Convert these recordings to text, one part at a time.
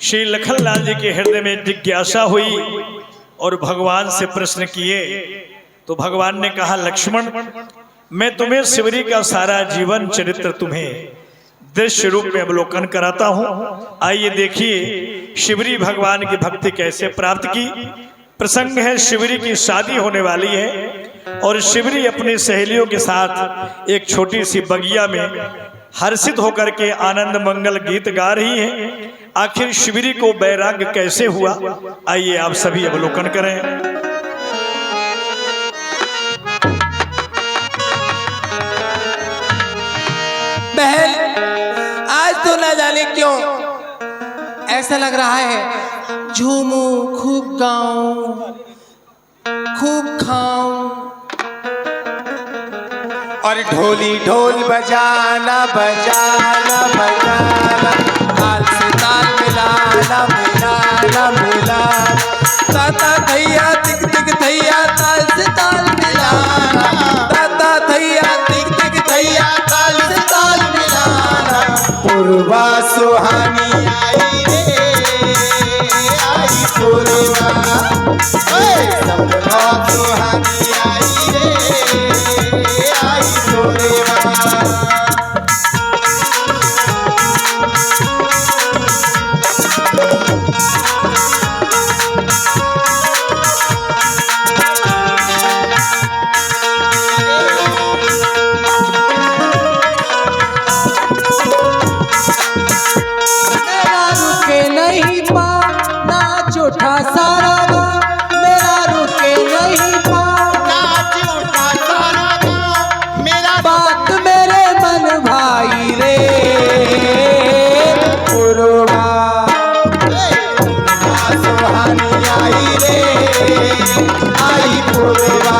श्री लखनलाल जी के हृदय में जिज्ञासा हुई और भगवान से प्रश्न किए तो भगवान ने कहा, लक्ष्मण मैं तुम्हें शिवरी का सारा जीवन चरित्र तुम्हें दृश्य रूप में अवलोकन कराता हूं। आइए देखिए शिवरी भगवान की भक्ति कैसे प्राप्त की। प्रसंग है, शिवरी की शादी होने वाली है और शिवरी अपनी सहेलियों के साथ एक छोटी सी बगिया में हर्षित होकर के आनंद मंगल गीत गा रही है। आखिर शिवरी को बैराग कैसे हुआ, आइए आप सभी अवलोकन करें। बहन, आज तो ना जाने क्यों ऐसा लग रहा है झूमूं, खूब गाऊं, खूब खाऊं और ढोली ढोल बजाना बजाना बजाना, ताल से ताल मिलाना मिलाना मिलाना, ताता थैया तिक तिक थैया ताल से ताल मिलाना, ताता थैया तिक तिक थैया ताल से ताल मिलाना। पूर्वा सुहानी आई रे आई पूर्वा, सबका सुहानी आई रे आई पूर्वा। झूठा सारा गाँव मेरा रुके नहीं पाओ, नाच उठा सारा गाँव मेरा, बात मेरे मन भाई रे पूर्वा, सुहानी आई रे आई पूर्वा।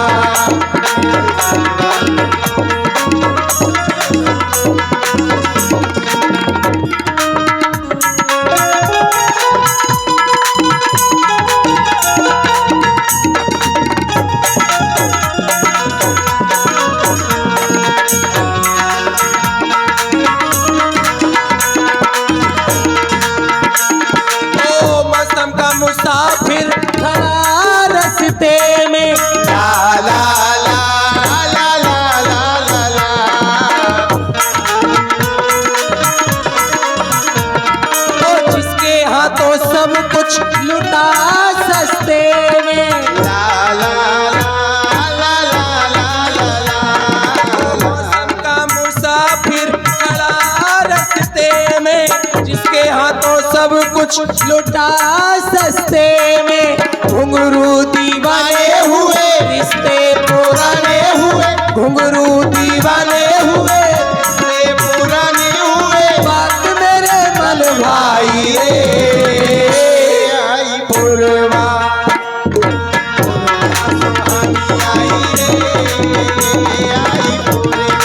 मुसाफिर खड़ा रस्ते में, ला ला ला ला ला ला ला, तो जिसके हाथों सब कुछ लुटा सस्ते में, ला ला ला ला ला ला ला, मौसम का मुसाफिर खड़ा रस्ते में, जिसके हाथों सब कुछ लुटा सस्ते में, घुंघरू दीवाने हुए रिश्ते पुराने हुए, घुंघरू दीवाने हुए रिश्ते पुराने हुए, बात मेरे मन भाई रे आई पूर्वा, आई रे आई पूर्वा।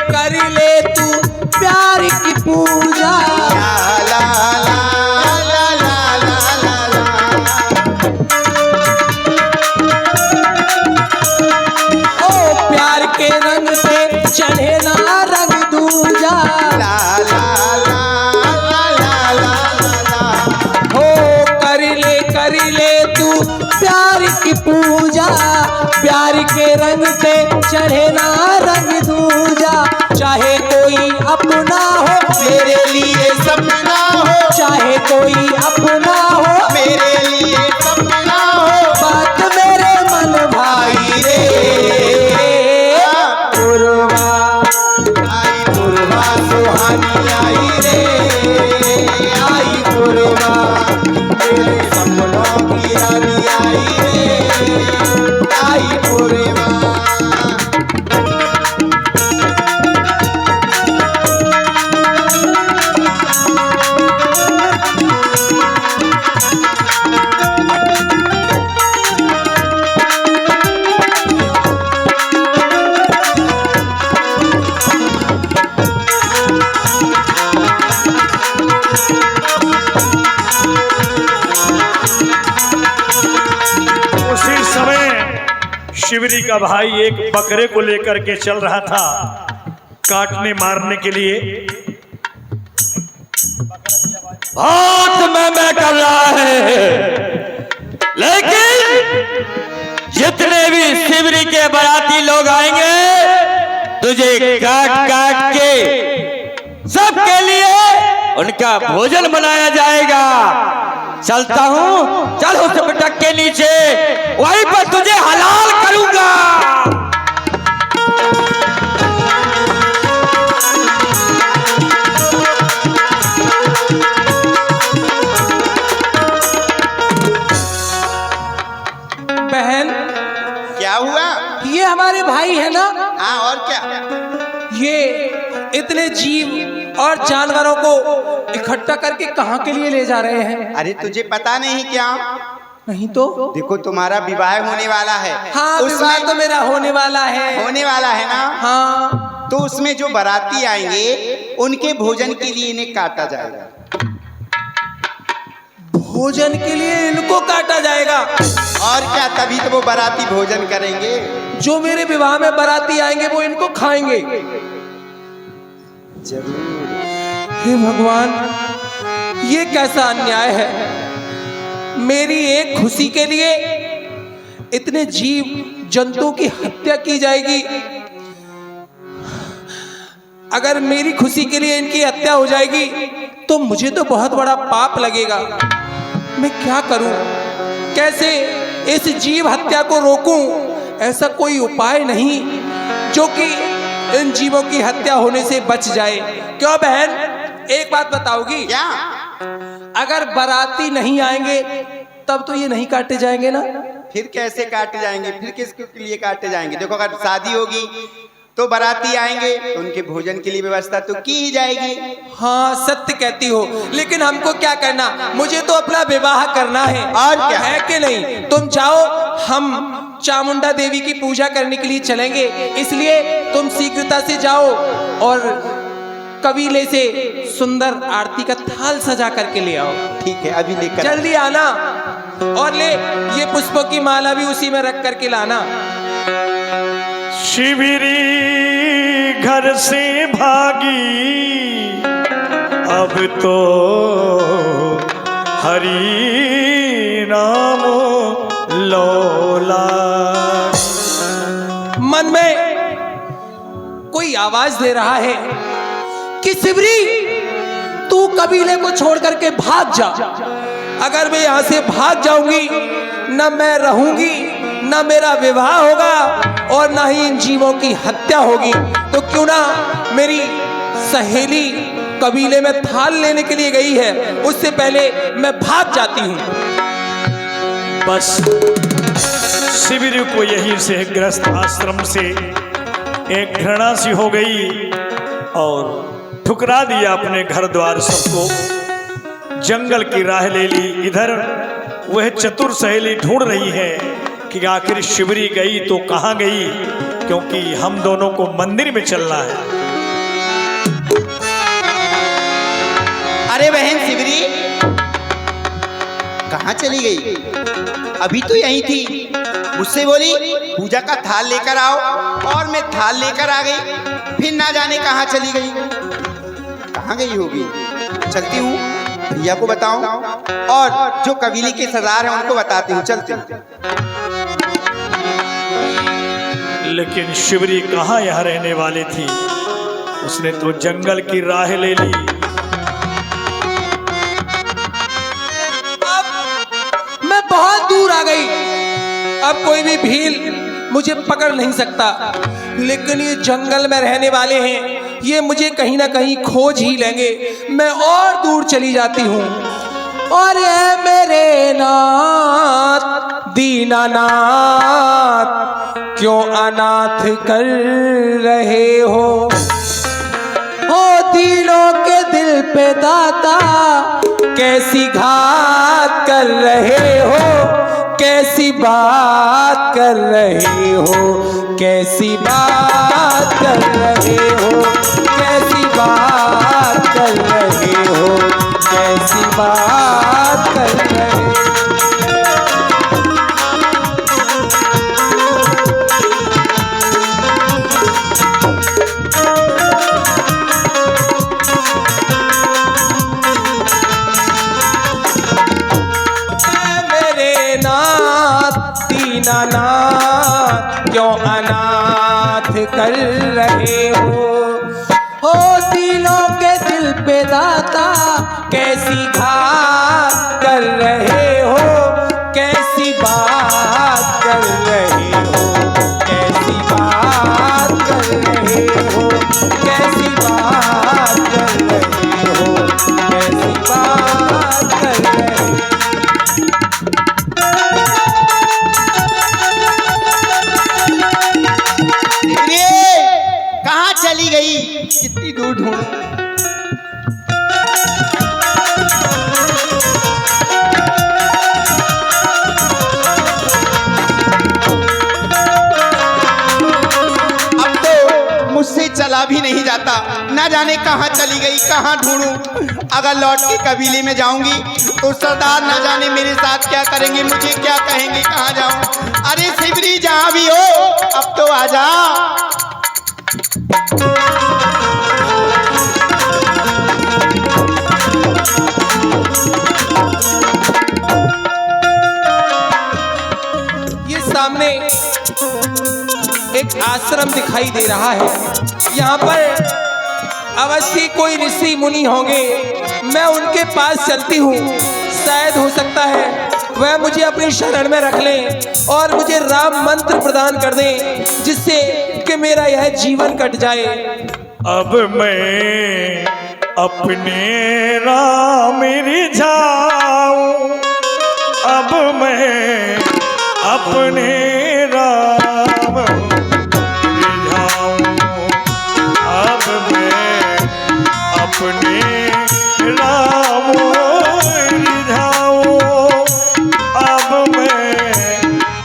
कर ले तू प्यार की पूजा, ला ला ला ला ला ला ला, ओ प्यार के रंग पे चढ़े ना रंग दूजा, ला ला ला ला ला ला ला, हो कर ले तू प्यार की पूजा, प्यार के रंग पे चढ़े ना रंग दूजा, चाहे कोई अपना हो मेरे लिए सपना हो, चाहे कोई अपना हो मेरे लिए सपना हो, बात मेरे मन भाई रे पूर्वा, आई पूर्वा सुहानी आई रे आई पूर्वा, मेरे सपनों की रानी आई रे आई पूर्वा। शिवरी का भाई एक बकरे को लेकर के चल रहा था काटने मारने के लिए। हाथ में कर रहा है, लेकिन जितने भी शिवरी के बाराती लोग आएंगे तुझे काट काट के सबके लिए उनका भोजन बनाया जाएगा। चलता हूं, चल उस पटक के नीचे, वहीं पर तुझे हलाल करूंगा। बहन, क्या हुआ? ये हमारे भाई है ना? हाँ, और क्या? ये इतने जीव और जानवरों को इकट्ठा करके कहाँ के लिए ले जा रहे हैं? अरे तुझे पता नहीं क्या? नहीं तो? देखो तुम्हारा विवाह होने वाला है। हाँ, विवाह तो मेरा होने वाला है। होने वाला है ना? हाँ। तो उसमें जो बाराती आएंगे उनके भोजन के लिए इन्हें काटा जाएगा। भोजन के लिए इनको काटा जाएगा? और क्या, तभी तो वो बाराती भोजन करेंगे। जो मेरे विवाह में बाराती आएंगे वो इनको खाएंगे? जरूर। हे भगवान, ये कैसा अन्याय है। मेरी एक खुशी के लिए इतने जीव जंतुओं की हत्या की जाएगी। अगर मेरी खुशी के लिए इनकी हत्या हो जाएगी तो मुझे तो बहुत बड़ा पाप लगेगा। मैं क्या करूं? कैसे इस जीव हत्या को रोकूं? ऐसा कोई उपाय नहीं जो कि इन जीवों की हत्या होने से बच जाए। क्यों बहन, एक बात बताओगी? क्या? अगर बाराती नहीं आएंगे तब तो ये नहीं काटे जाएंगे ना? फिर कैसे काटे जाएंगे? फिर किसके लिए काटे जाएंगे? देखो, अगर शादी होगी तो बाराती आएंगे तो उनके भोजन के लिए व्यवस्था तो की ही जाएगी। हाँ, सत्य कहती हो, लेकिन हमको क्या करना? मुझे तो अपना विवाह करना है। और क्या है कि नहीं? तुम जाओ, हम चामुंडा देवी की पूजा करने के लिए चलेंगे, इसलिए तुम शीघ्रता से जाओ और कबीले से सुंदर आरती का थाल सजा करके ले आओ। ठीक है, अभी लेकर जल्दी आना, और ले ये पुष्पों की माला भी उसी में रख करके लाना। शिवरी घर से भागी अब तो हरि नाम लौला। मन में कोई आवाज दे रहा है कि शिवरी, तू कबीले को छोड़ करके भाग जा। अगर मैं यहां से भाग जाऊंगी, न मैं रहूंगी, न मेरा विवाह होगा और न ही इन जीवों की हत्या होगी। तो क्यों ना मेरी सहेली कबीले में थाल लेने के लिए गई है, उससे पहले मैं भाग जाती हूं। बस शिविर को यहीं से गृहस्थ आश्रम से एक घृणा सी हो गई और ठुकरा दिया अपने घर द्वार सबको, जंगल की राह ले ली। इधर वह चतुर सहेली ढूंढ रही है कि आखिर शिवरी गई तो कहाँ गई, क्योंकि हम दोनों को मंदिर में चलना है। अरे बहन शिवरी, कहाँ चली गई? अभी तो यहीं थी। मुझसे बोली पूजा का थाल लेकर आओ, और मैं थाल लेकर आ गई। फिर ना जाने कहाँ चली गई। कहाँ गई होगी? चलती हूँ, भैया को बताऊं और जो कबीले के सरदार हैं उनको बताती हूँ। चलती हूँ। लेकिन शिवरी कहाँ यहाँ रहने वाली थी? उसने तो जंगल की राह ले ली। अब मैं बहुत दूर आ गई, अब कोई भी भील मुझे पकड़ नहीं सकता। लेकिन ये जंगल में रहने वाले हैं, ये मुझे कहीं ना कहीं खोज ही लेंगे। मैं और दूर चली जाती हूँ। और ये मेरे नाथ दीनानाथ, क्यों अनाथ कर रहे हो? दिलों के दिल पे दाता, कैसी घात कर रहे हो? कैसी बात कर रहे हो? कैसी बात कर रहे हो? कैसी बात कर रहे हो? कैसी बात कर रहे हो? कर रहे हो दिलों के दिल पे दाता कैसी घात कर रहे हो, कैसी बात कर रहे हो, कैसी बात कर रहे हो, कैसी बात कर रहे हो, कैसी बात कर रहे हो। कहाँ चली गई? कितनी दूर ढूंढूं? अब तो मुझसे चला भी नहीं जाता, ना जाने कहाँ चली गई, कहाँ ढूंढूं। अगर लौट के कबीले में जाऊंगी तो सरदार ना जाने मेरे साथ क्या करेंगे, मुझे क्या कहेंगे, कहाँ जाऊं। अरे शिवरी जहाँ भी हो अब तो आजा। ये सामने एक आश्रम दिखाई दे रहा है। यहाँ पर अवश्य कोई ऋषि मुनि होंगे। मैं उनके पास चलती हूँ, शायद हो सकता है वह मुझे अपनी शरण में रख लें और मुझे राम मंत्र प्रदान कर दें, जिससे कि मेरा यह जीवन कट जाए। अब मैं अपने राम रिझाऊं, अब मैं अपने राम रिझाऊं, अब मैं अपने राम रिझाऊं, अब मैं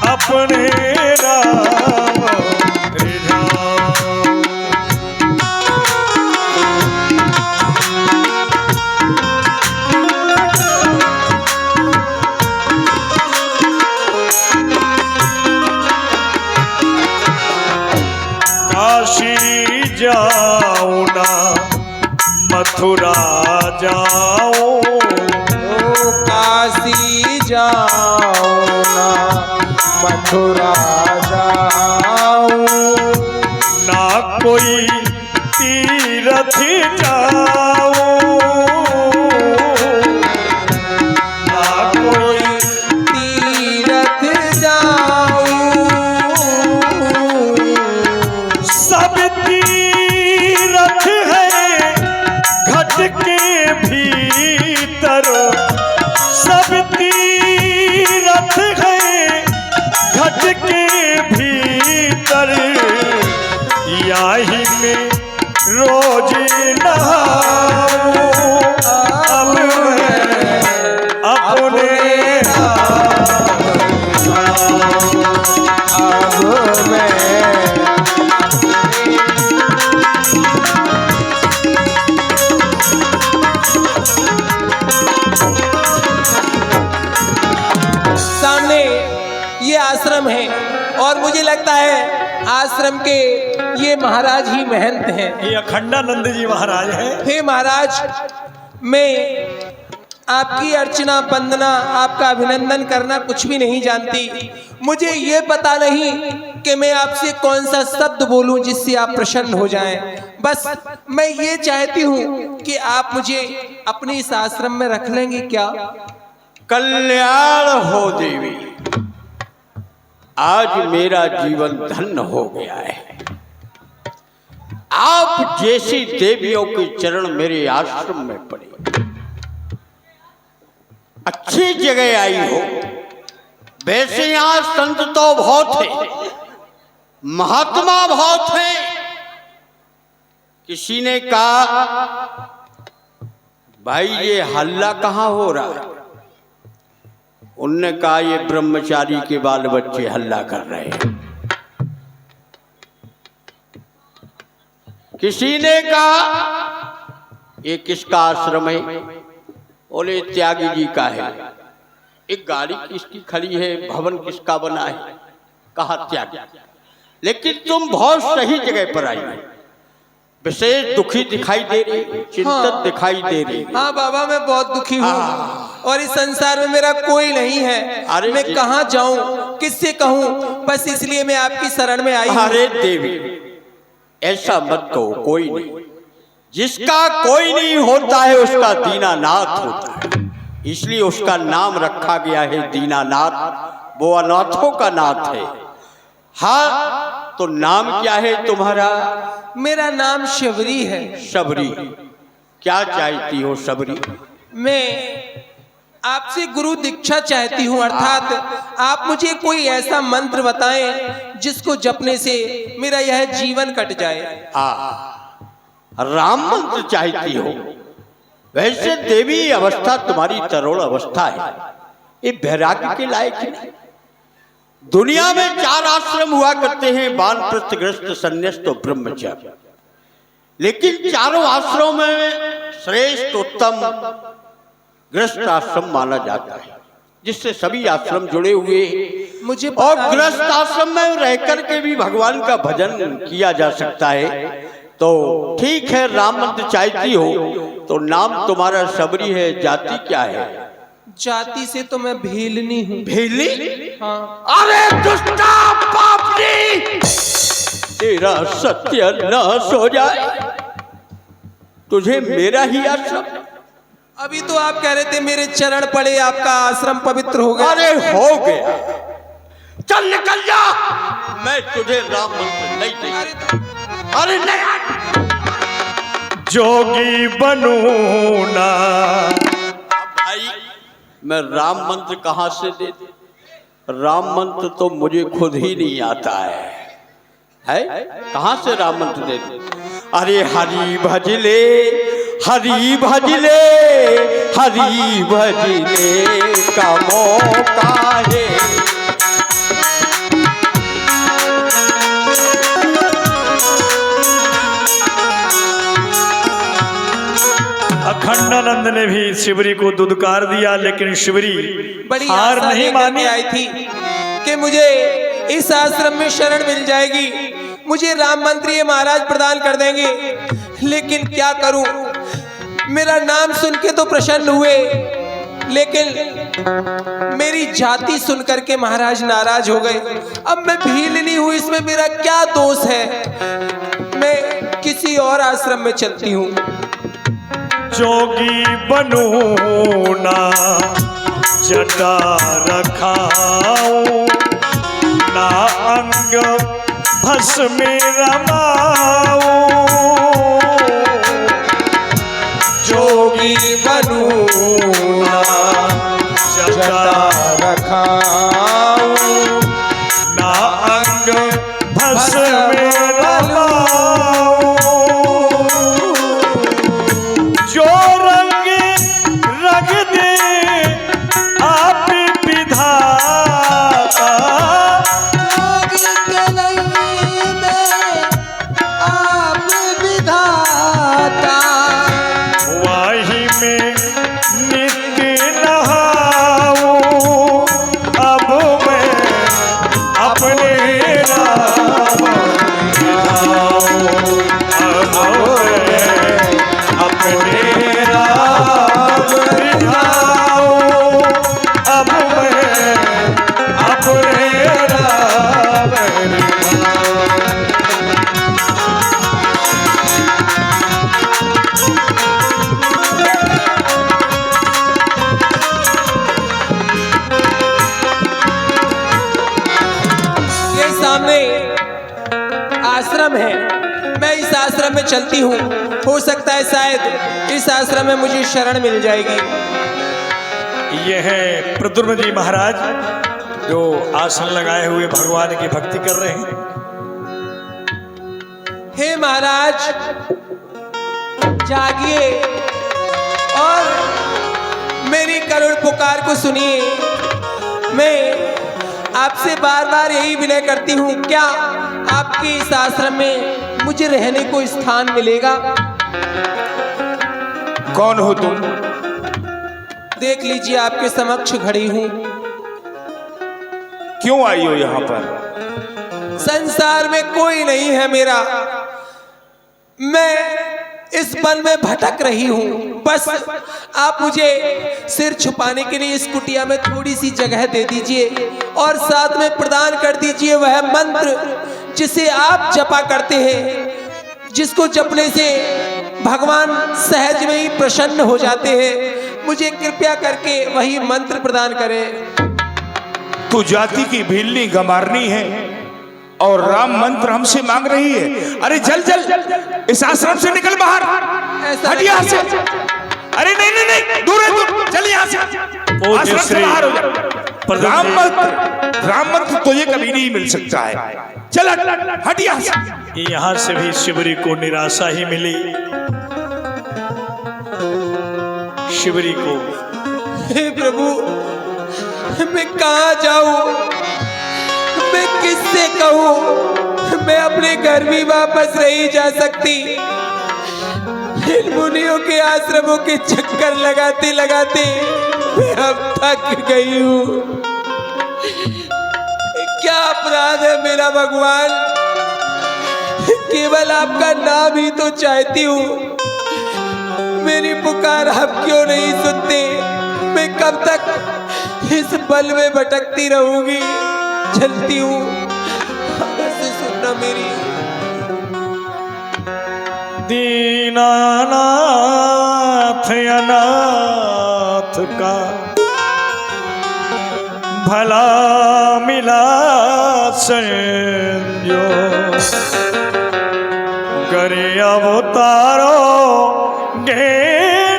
अपने राम रिझाऊं। काशी जाऊं ना मथुरा जाऊं, काशी जाऊं ना मथुरा जाऊं, ना कोई तीरथ जाऊं, ना कोई तीरथ जाऊं, सब तीरथ है घट के भीतर, सब तीरथ है घट के भीतर, याही में रोज नहाऊं, अब मैं अपने अब मैं सामने ये आश्रम है और मुझे लगता है आश्रम के ये महाराज ही महंत हैं। ये अखंडानंद जी महाराज हैं। हे महाराज, मैं आपकी अर्चना वंदना आपका अभिनंदन करना कुछ भी नहीं जानती। मुझे ये पता नहीं कि मैं आपसे कौन सा शब्द बोलूं जिससे आप प्रसन्न हो जाएं। बस मैं ये चाहती हूँ कि आप मुझे अपने इस आश्रम में रख लेंगे क्या? कल्याण हो देवी, आज मेरा जीवन धन्य हो गया है। आप जैसी देवियों के चरण मेरे आश्रम में पड़े, अच्छी जगह आई हो। वैसे यहाँ संत तो बहुत है, महात्मा बहुत है। किसी ने कहा भाई ये हल्ला कहाँ हो रहा है? उनने कहा ये ब्रह्मचारी के बाल बच्चे हल्ला कर रहे हैं। किसी ने कहा ये किसका आश्रम है? बोले त्यागी जी का है। एक गाड़ी किसकी खड़ी है, भवन किसका बना है? कहा त्यागी। लेकिन तुम बहुत सही जगह पर आई हो। विशेष दुखी दिखाई दे रही, चिंतित दिखाई दे रही। हाँ बाबा, मैं बहुत दुखी हूँ और इस संसार में मेरा कोई नहीं है। अरे मैं कहाँ जाऊँ, किससे कहूँ? बस इसलिए मैं आपकी शरण में आई हूँ। अरे देवी, ऐसा मत कहो, कोई नहीं। जिसका कोई नहीं होता है उसका दीनानाथ होता है, इसलिए उसका नाम रखा गया है दीनानाथ। वो अनाथों का नाथ है। हाँ, तो नाम क्या है तुम्हारा? मेरा नाम शबरी है। शबरी, क्या चाहती हो शबरी? मैं आपसे गुरु दीक्षा चाहती हूँ, अर्थात आप मुझे कोई ऐसा मंत्र बताएं जिसको जपने से मेरा यह जीवन कट जाए। राम मंत्र चाहती हो? वैसे देवी अवस्था तुम्हारी तरुण अवस्था है, ये वैराग्य के लायक नहीं। दुनिया में 4 आश्रम हुआ करते हैं, वानप्रस्थ, गृहस्थ, संन्यास्त और ब्रह्मचार्य। लेकिन चारों आश्रमों में श्रेष्ठ उत्तम गृहस्थ आश्रम माना जाता है, जिससे सभी आश्रम जुड़े हुए। मुझे और गृहस्थ आश्रम में रहकर के भी भगवान का भजन किया जा सकता है। तो ठीक है, राम मंत्र चाहती हो तो नाम तुम्हारा शबरी है। जाति क्या है? जाति से तो मैं भीलनी हूँ। भीली? हाँ। अरे दुष्टा पापनी, तेरा सत्यानाश हो जाए। तुझे मेरा ही आश्रम? अभी तो आप कह रहे थे मेरे चरण पड़े आपका आश्रम पवित्र हो गया। अरे हो गया, चल निकल जा। मैं तुझे राम मंत्र नहीं देता। अरे नहीं, जोगी बनूं ना। भाई मैं राम मंत्र कहाँ से दे दूं? राम मंत्र तो मुझे खुद ही नहीं आता है? कहाँ से राम मंत्र दे दूं? अरे हरि भजले, हरि भजले, हरि भजले का मौका है। अखंडानंद ने भी शिवरी को दुदकार दिया, लेकिन शिवरी बड़ी हार आशा नहीं लेकर मानी। के आई थी कि मुझे इस आश्रम में शरण मिल जाएगी, मुझे राम मंत्र ये महाराज प्रदान कर देंगे। लेकिन क्या करूं, मेरा नाम सुन के तो प्रसन्न हुए, लेकिन मेरी जाति सुन करके महाराज नाराज हो गए। अब मैं भीलनी हूं, इसमें मेरा क्या दोष है? मैं किसी और आश्रम में चलती हूँ। जोगी बनूं ना, जटा रखाऊं ना, अंग भस्म रमाऊं। जोगी बनूं ना, जटा रखाऊं ना, अंग भस्म रमाऊं। जो रंग रंग दे आप विधाता, जोगी के नहीं में आप विधाता। वाही में नित्य नहाऊं, अब मैं अपने राम विधाऊं। अब मैं अपने राम विधाऊं, अब मैं अपने राम विधाऊं। ये सामने आश्रम है, मैं इस आश्रम में चलती हूँ। हो सकता है शायद इस आश्रम में मुझे शरण मिल जाएगी। ये है प्रद्युम्न जी महाराज, जो आसन लगाए हुए भगवान की भक्ति कर रहे हैं। हे महाराज, जागिए और मेरी करुण पुकार को सुनिए। मैं आपसे बार बार यही विनय करती हूँ, क्या आपके इस आश्रम में मुझे रहने को स्थान मिलेगा? कौन हो तुम? देख लीजिए, आपके समक्ष खड़ी हूँ। क्यों आई हो यहाँ पर? संसार में कोई नहीं है मेरा, मैं इस वन में भटक रही हूँ। बस आप मुझे सिर छुपाने के लिए इस कुटिया में थोड़ी सी जगह दे दीजिए और साथ में प्रदान कर दीजिए वह मंत्र जिसे आप जपा करते हैं। जिसको जपने से भगवान सहज में ही प्रसन्न हो जाते हैं। मुझे कृपया करके वही मंत्र प्रदान करें। तू जाति की भीलनी गमारनी है और राम मंत्र हमसे मांग रही है। अरे चल चल इस आश्रम से निकल बाहर, ऐसा हट यहाँ से। अरे नहीं नहीं नहीं, दूर है दूर, चल यहाँ से, आश्रम से बाहर हो जा। राम मंत्र तुझे कभी नहीं मिल सकता है। चल हट यहाँ से। यहाँ से भी शिवरी को निराशा ही मिली। शिवरी को हे प्रभु, मैं कहाँ जाऊं, मैं किससे कहूं, मैं अपने घर भी वापस नहीं जा सकती। इन मुनियों के आश्रमों के चक्कर लगाते लगाते मैं अब थक गई हूँ। क्या अपराध है मेरा भगवान, केवल आपका नाम ही तो चाहती हूँ। मेरी पुकार आप क्यों नहीं सुनते? मैं कब तक इस बल में भटकती रहूंगी? चलती हूँ, से सुनना मेरी। दीनानाथ अनाथ का भला मिला संजो, करे अवतारो गे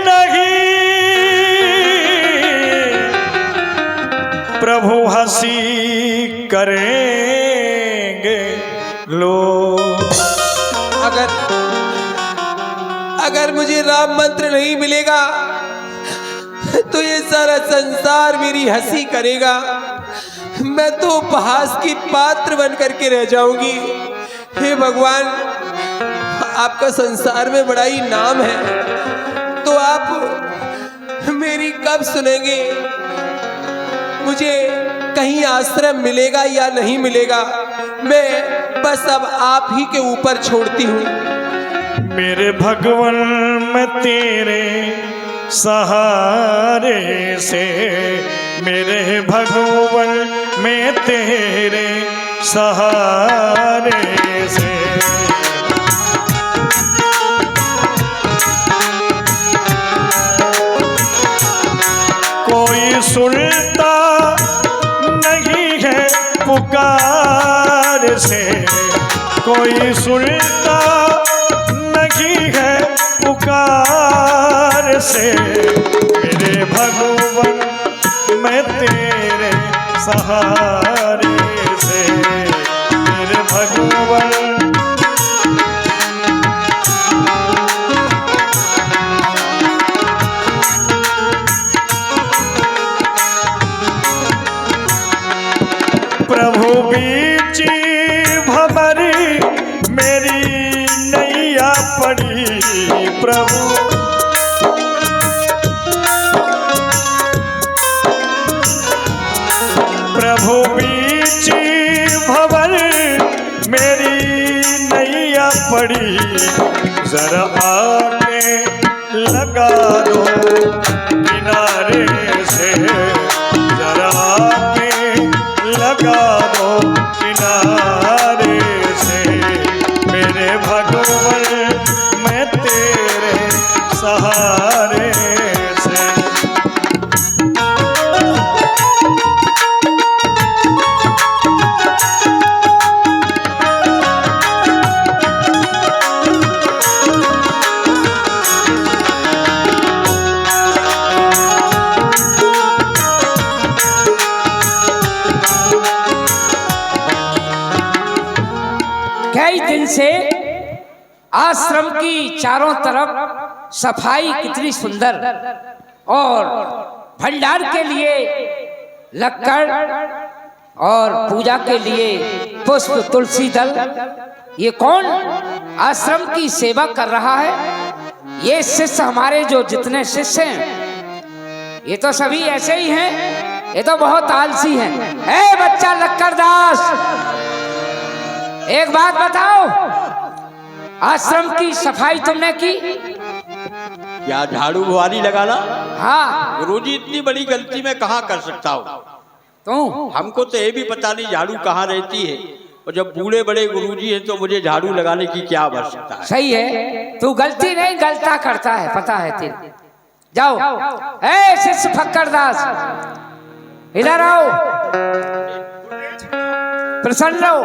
नहीं, प्रभु हंसी करेंगे लोग। अगर मुझे राम मंत्र नहीं मिलेगा तो ये सारा संसार मेरी हंसी करेगा। मैं तो उपहास की पात्र बन करके रह जाऊंगी। हे भगवान, आपका संसार में बड़ा ही नाम है, तो आप मेरी कब सुनेंगे? मुझे कहीं आश्रम मिलेगा या नहीं मिलेगा, मैं बस अब आप ही के ऊपर छोड़ती हूँ। मेरे भगवन मैं तेरे सहारे से, मेरे भगवन मैं तेरे सहारे से, कोई सुनता नहीं है पुकार से, कोई सुनता नहीं है पुकार से, मेरे भगवन मैं तेरे सहारे से, मेरे भगवन। प्रभु बीची भंवरी मेरी नैया पड़ी, प्रभु प्रभु बीची भंवर मेरी नैया पड़ी, जरा आके लगा दो किनारे से, जरा आके लगा दो किनारे से, मेरे भगवन मैं तेरे सहारे से। कई दिन से आश्रम की चारों तरफ सफाई कितनी सुंदर, और भंडार के लिए लक्कड़ और पूजा के लिए पुष्प तुलसी दल, ये कौन आश्रम की सेवा कर रहा है? ये शिष्य हमारे जो जितने शिष्य हैं ये तो सभी ऐसे ही हैं, ये तो बहुत आलसी हैं। ए बच्चा लक्कड़दास, एक बात बताओ, आश्रम की सफाई तुमने की? क्या झाड़ू बुहारी लगाना? हाँ। गुरुजी, इतनी बड़ी गलती मैं कहाँ कर सकता हूँ? तू? हमको तो ये भी पता नहीं झाड़ू कहाँ रहती है, और जब बूढ़े बड़े गुरुजी हैं तो मुझे झाड़ू लगाने की क्या आवश्यकता है? सही है, तू गलती नहीं गलता करता है, पता है तेरे। जाओ ए शिष्य फक्करदास, इधर आओ, प्रसन्न रहो।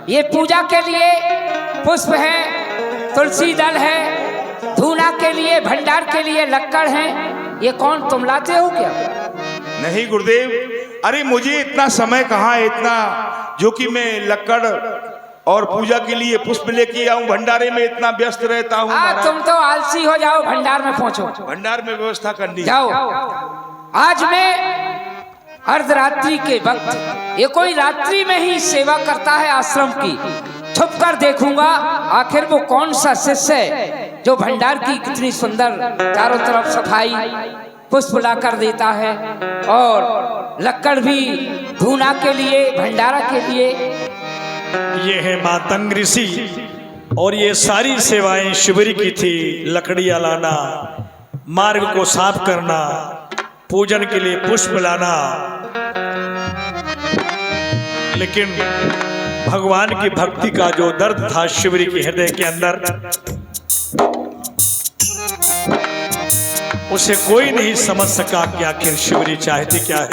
ये पूजा के लिए पुष्प है, तुलसी दल है, धूना के लिए, भंडार के लिए लक्कड़ है। ये कौन तुम लाते हो क्या? नहीं गुरुदेव, अरे मुझे इतना समय कहाँ है, इतना जो कि मैं लक्कड़ और पूजा के लिए पुष्प लेके आऊं, भंडारे में इतना व्यस्त रहता हूँ। तुम तो आलसी हो जाओ, भंडार में पहुंचो। भंडार में व्यवस्था करनी जाओ। आज मैं अर्धरात्रि के वक्त, ये कोई रात्रि में ही सेवा करता है आश्रम की, छुप कर देखूंगा आखिर वो कौन सा शिष्य है जो भंडार की कितनी सुंदर चारों तरफ सफाई पुष्प ला कर देता है, और लक्कड़ भी धूना के लिए, भंडारा के लिए। ये है मातंग ऋषि, और ये सारी सेवाएं शिवरी की थी। लकड़ियां लाना, मार्ग को साफ करना, पूजन के लिए पुष्प लाना। लेकिन भगवान की भक्ति का जो दर्द था शिवरी के हृदय के अंदर, उसे कोई नहीं समझ सका कि आखिर शिवरी चाहती क्या है।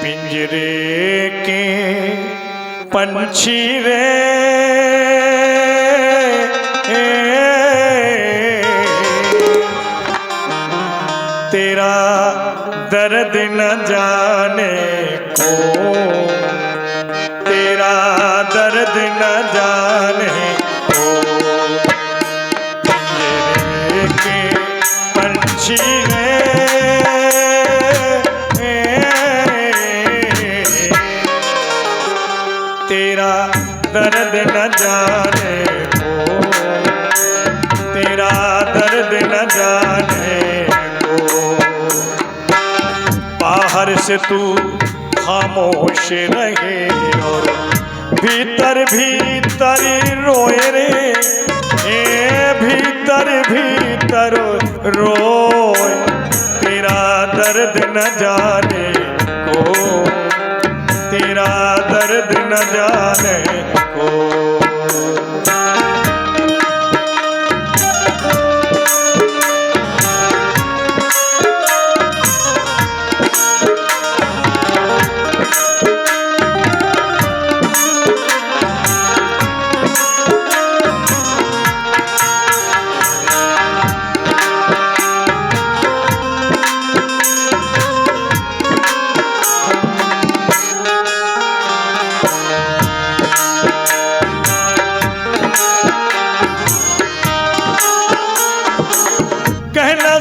पिंजरे के पंछी रे तेरा दर्द न जाने को, तेरा दर्द न जाने को। पिंजरे के पंछी रे तेरा दर्द न जाने को, तेरा दर्द न जाने को। बाहर से तू खामोश रहे और भीतर भीतर रोए रे, भीतर भीतर रोए। तेरा दर्द न जाने को, तेरा दर्द न जाने को।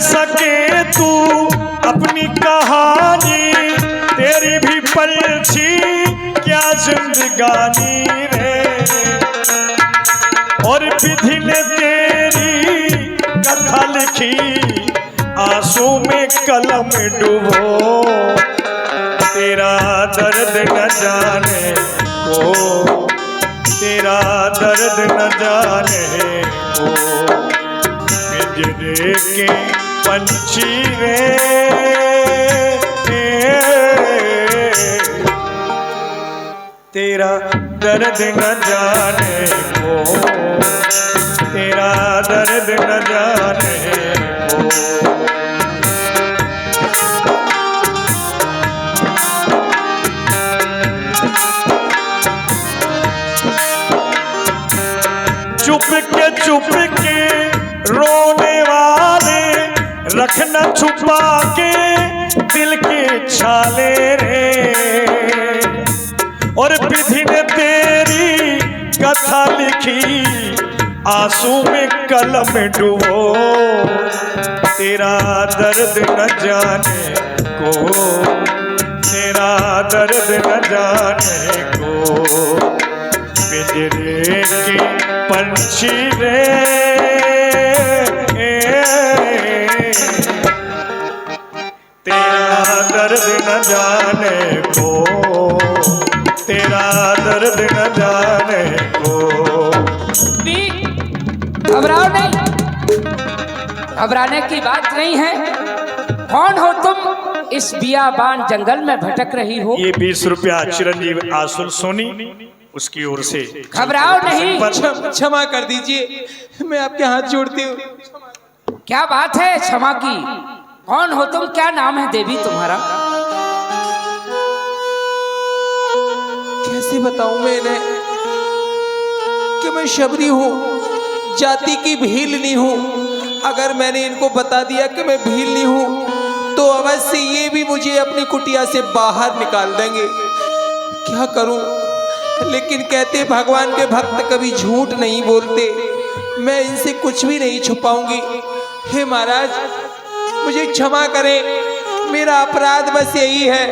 सके तू अपनी कहानी, तेरी भी पलछी क्या जिंदगानी रे। और विधि ने तेरी कथा लिखी, आंसू में कलम डुबो। तेरा दर्द न जाने को, तेरा दर्द न जाने को। पिंजरे के पंछी रे तेरा दर्द न जाने को, तेरा दर्द न जाने को। चुप के रोने वाले रखना छुपा के दिल के छाले रे। और विधि ने तेरी कथा लिखी, आंसू में कलम डुबो। तेरा दर्द न जाने को, तेरा दर्द न जाने को। पिंजरे के पंछी रे तेरा दर्द न जाने को, तेरा दर्द न जाने को। घबराओ नहीं, घबराने की बात नहीं है। कौन हो तुम इस बियाबान जंगल में भटक रही हो? ये 20 रुपया चिरंजीव आसुल सोनी उसकी ओर से। घबराओ नहीं। क्षमा कर दीजिए, मैं आपके हाथ जोड़ती हूँ। क्या बात है क्षमा की? कौन हो तुम? क्या नाम है देवी तुम्हारा? कैसे बताऊं मैं इन्हें कि मैं शबरी हूँ, जाति की भीलनी हूँ। अगर मैंने इनको बता दिया कि मैं भीलनी हूँ तो अवश्य ये भी मुझे अपनी कुटिया से बाहर निकाल देंगे। क्या करूं? लेकिन कहते भगवान के भक्त कभी झूठ नहीं बोलते, मैं इनसे कुछ भी नहीं छुपाऊंगी। हे महाराज, मुझे क्षमा करें, मेरा अपराध बस यही है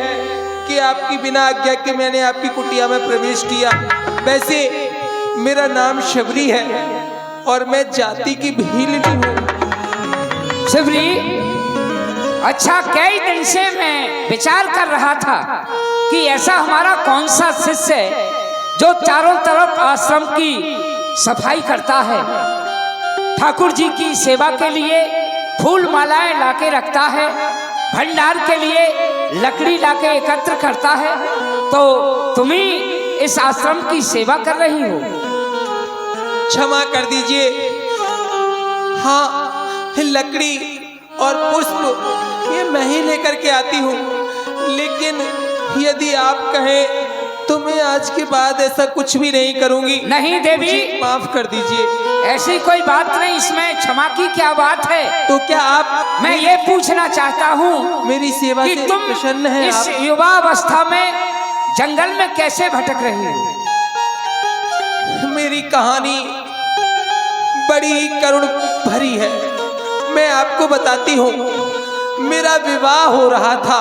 कि आपकी बिना आज्ञा के मैंने आपकी कुटिया में प्रवेश किया। वैसे मेरा नाम शबरी है और मैं जाति की भीलनी हूँ। शिवरी, अच्छा कई दिन से मैं विचार कर रहा था कि ऐसा हमारा कौन सा शिष्य है जो चारों तरफ आश्रम की सफाई करता है, ठाकुर जी की सेवा के लिए फूल मालाएं लाके रखता है, भंडार के लिए लकड़ी लाके एकत्र करता है, तो तुम ही इस आश्रम की सेवा कर रही हो। क्षमा कर दीजिए। हाँ, लकड़ी और पुष्प ये मैं ही लेकर के आती हूँ, लेकिन यदि आप कहें तो मैं आज के बाद ऐसा कुछ भी नहीं करूंगी। नहीं देवी, मुझे माफ कर दीजिए। ऐसी कोई बात नहीं, इसमें क्षमा की क्या बात है? तो क्या आप मैं ये पूछना चाहता हूँ मेरी सेवा कि से तुम प्रसन्न हैं? इस आप युवावस्था में जंगल में कैसे भटक रही हो? मेरी कहानी बड़ी करुण भरी है, मैं आपको बताती हूँ। मेरा विवाह हो रहा था।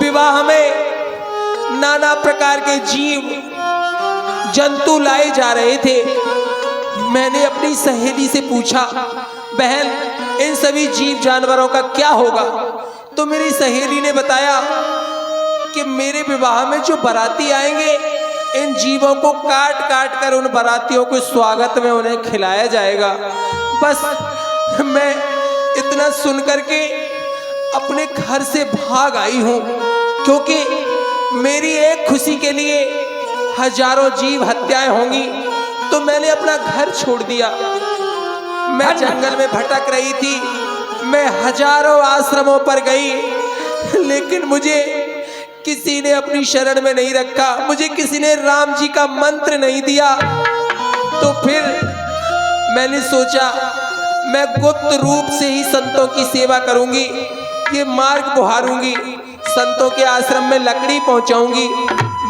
विवाह में नाना प्रकार के जीव जंतु लाए जा रहे थे। मैंने अपनी सहेली से पूछा, बहन इन सभी जीव जानवरों का क्या होगा? तो मेरी सहेली ने बताया कि मेरे विवाह में जो बाराती आएंगे, इन जीवों को काट काट कर उन बारातियों को स्वागत में उन्हें खिलाया जाएगा। बस मैं इतना सुन करके अपने घर से भाग आई हूँ, क्योंकि मेरी एक खुशी के लिए हजारों जीव हत्याएं होंगी, तो मैंने अपना घर छोड़ दिया। मैं जंगल में भटक रही थी, मैं हजारों आश्रमों पर गई, लेकिन मुझे किसी ने अपनी शरण में नहीं रखा, मुझे किसी ने राम जी का मंत्र नहीं दिया। तो फिर मैंने सोचा मैं गुप्त रूप से ही संतों की सेवा करूंगी, ये मार्ग बुहारूंगी, संतों के आश्रम में लकड़ी पहुंचाऊंगी,